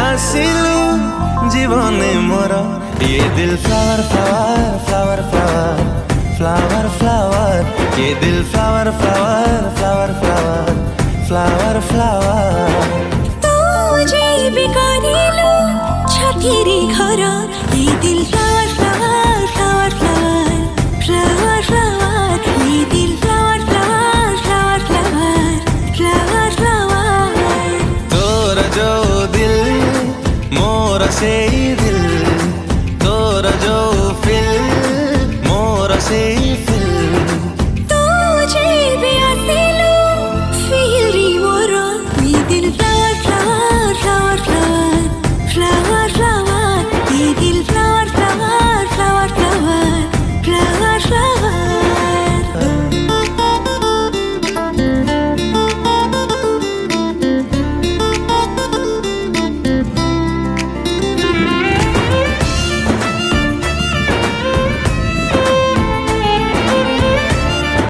আসিলু জীবনে মোর ये दिल flower flower flower flower flower flower ये दिल flower flower flower flower flower flower तुझे बिकारिलो छातीरे घर ये दिल flower flower flower flower flower flower ये दिल flower flower flower flower flower flower तोर जो दिल मोर से दिल तोर जो फिल मोर से